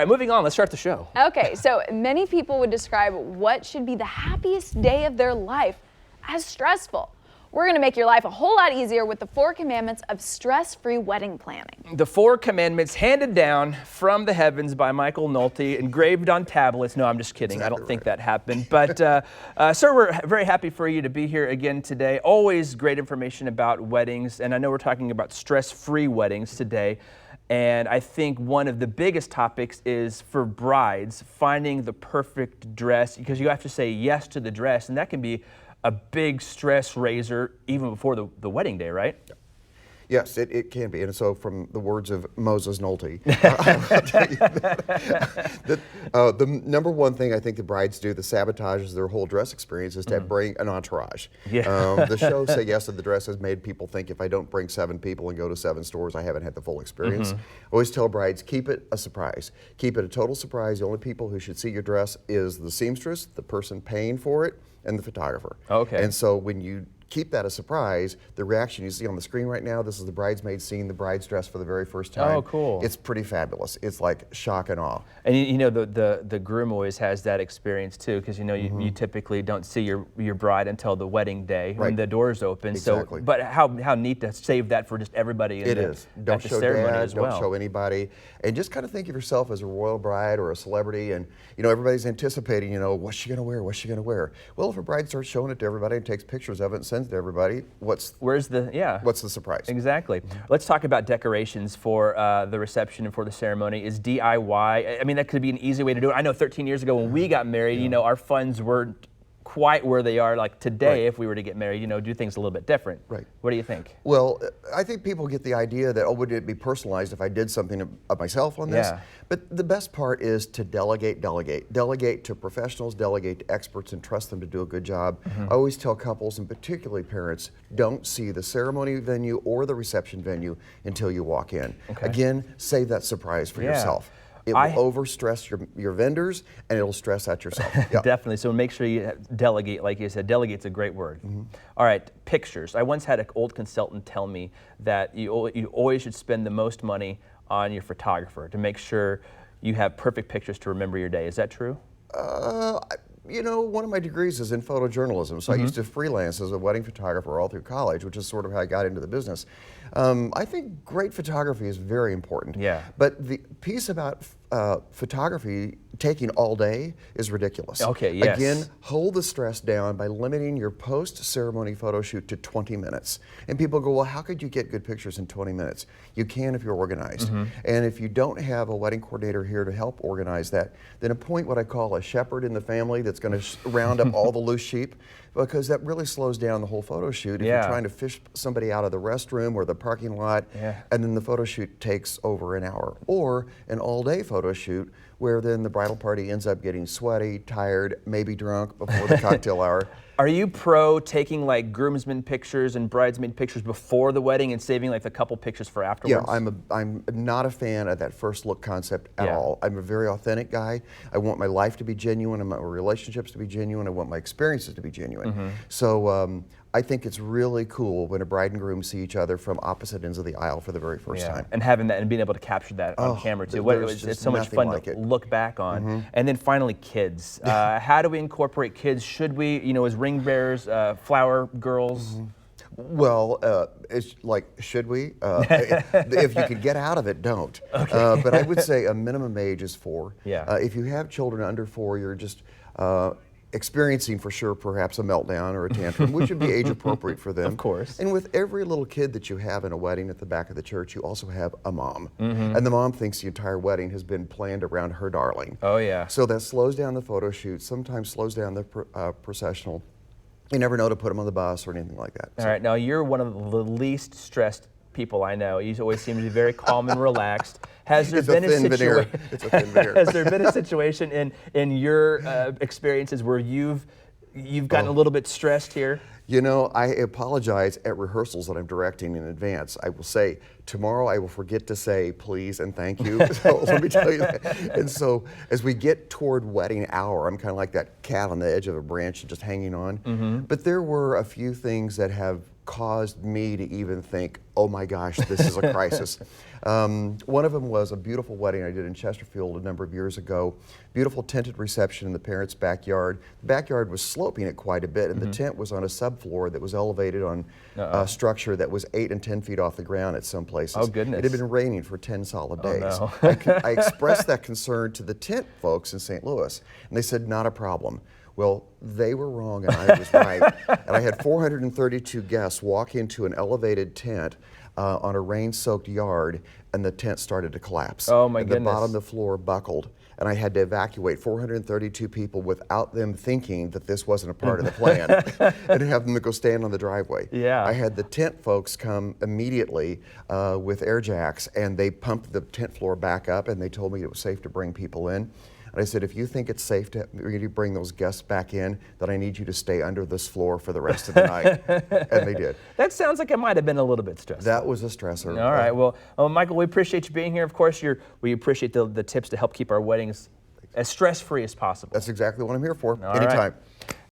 All right, moving on, let's start the show. Okay, so many people would describe what should be the happiest day of their life as stressful. We're going to make your life a whole lot easier with the 4 commandments of stress-free wedding planning. The 4 commandments handed down from the heavens by Michael Nolte, engraved on tablets. No, I'm just kidding. Exactly I don't think right. that happened. But, sir, we're very happy for you to be here again today. Always great information about weddings, and I know we're talking about stress-free weddings today. And I think one of the biggest topics is for brides, finding the perfect dress, because you have to say yes to the dress, and that can be a big stress raiser even before the wedding day, right? Yes, it can be. And so from the words of Moses Nolte, I'll tell you that the number one thing I think the brides do that sabotages their whole dress experience is to bring an entourage. Yeah. The show Say Yes to the Dress has made people think if I don't bring 7 people and go to 7 stores, I haven't had the full experience. I always tell brides, keep it a surprise. Keep it a total surprise. The only people who should see your dress is the seamstress, the person paying for it, and the photographer. Okay. And so when you keep that a surprise, the reaction you see on the screen right now, this is the bridesmaid seeing the bride's dress for the very first time. Oh, cool. It's pretty fabulous. It's like shock and awe. And you know, the groom always has that experience too, because you know, you typically don't see your bride until the wedding day when the doors open. Exactly. So, but how neat to save that for just everybody It is. Don't at the show ceremony dad, as well. don't show anybody. And just kind of think of yourself as a royal bride or a celebrity, and you know, everybody's anticipating, you know, what's she gonna wear, what's she gonna wear? Well, if a bride starts showing it to everybody and takes pictures of it and sends it to everybody, what's the surprise? Exactly. Let's talk about decorations for the reception and for the ceremony. Is DIY, I mean, that could be an easy way to do it. I know 13 years ago when we got married, you know, our funds weren't quite where they are like today. If we were to get married, you know, do things a little bit different. Right. What do you think? Well, I think people get the idea that, oh, would it be personalized if I did something of myself on this? Yeah. But the best part is to delegate. Delegate to professionals, delegate to experts, and trust them to do a good job. I always tell couples, and particularly parents, don't see the ceremony venue or the reception venue until you walk in. Okay. Again, save that surprise for yourself. It will overstress your vendors, and it'll stress out yourself. Yeah. Definitely. So make sure you delegate, like you said. Delegate's a great word. All right, pictures. I once had an old consultant tell me that you always should spend the most money on your photographer to make sure you have perfect pictures to remember your day. Is that true? You know, one of my degrees is in photojournalism, so I used to freelance as a wedding photographer all through college, which is sort of how I got into the business. I think great photography is very important. Yeah. But the piece about photography taking all day is ridiculous. Okay, yes. Again, hold the stress down by limiting your post-ceremony photo shoot to 20 minutes. And people go, well, how could you get good pictures in 20 minutes? You can if you're organized. And if you don't have a wedding coordinator here to help organize that, then appoint what I call a shepherd in the family that's going to round up all the loose sheep, because that really slows down the whole photo shoot if you're trying to fish somebody out of the restroom or the parking lot, and then the photo shoot takes over an hour. Or an all-day photo shoot where then the bridal party ends up getting sweaty, tired, maybe drunk before the cocktail hour. Are you pro taking like groomsmen pictures and bridesmaid pictures before the wedding and saving like a couple pictures for afterwards? Yeah, I'm not a fan of that first look concept at all. I'm a very authentic guy. I want my life to be genuine, I want my relationships to be genuine, I want my experiences to be genuine. So I think it's really cool when a bride and groom see each other from opposite ends of the aisle for the very first time. And having that and being able to capture that on camera too. It's so much fun to look back on. And then finally, kids. How do we incorporate kids? Should we, you know, as ring bearers, flower girls? Well, it's like, should we? If you could get out of it, don't. But I would say a minimum age is 4. If you have children under 4, you're just experiencing for sure perhaps a meltdown or a tantrum, which would be age appropriate for them. Of course. And with every little kid that you have in a wedding at the back of the church, you also have a mom. And the mom thinks the entire wedding has been planned around her darling. Oh yeah. So that slows down the photo shoot, sometimes slows down the processional. You never know to put them on the bus or anything like that. All right, now you're one of the least stressed people I know. You always seem to be very calm and relaxed. Has there been a situation? It's a thin veneer. Has there been a situation in your experiences where you've gotten a little bit stressed here? You know, I apologize at rehearsals that I'm directing in advance. I will say, tomorrow I will forget to say please and thank you. So let me tell you that. And so as we get toward wedding hour, I'm kind of like that cat on the edge of a branch just hanging on. But there were a few things that have caused me to even think, oh my gosh, this is a crisis. One of them was a beautiful wedding I did in Chesterfield a number of years ago. Beautiful tented reception in the parents' backyard. The backyard was sloping it quite a bit, and the tent was on a subfloor that was elevated on a structure that was 8 and 10 feet off the ground at some places. Oh, goodness. It had been raining for 10 solid days. no. I expressed that concern to the tent folks in St. Louis, and they said, not a problem. Well, they were wrong and I was right. And I had 432 guests walk into an elevated tent on a rain-soaked yard, and the tent started to collapse. Oh, my and goodness. The bottom of the floor buckled, and I had to evacuate 432 people without them thinking that this wasn't a part of the plan, and have them go stand on the driveway. Yeah. I had the tent folks come immediately with air jacks, and they pumped the tent floor back up, and they told me it was safe to bring people in. And I said, if you think it's safe to really bring those guests back in, then I need you to stay under this floor for the rest of the night. And they did. That sounds like it might have been a little bit stressful. That was a stressor. All right. Well, Michael, we appreciate you being here. Of course, we appreciate the tips to help keep our weddings as stress-free as possible. That's exactly what I'm here for. All Anytime. right.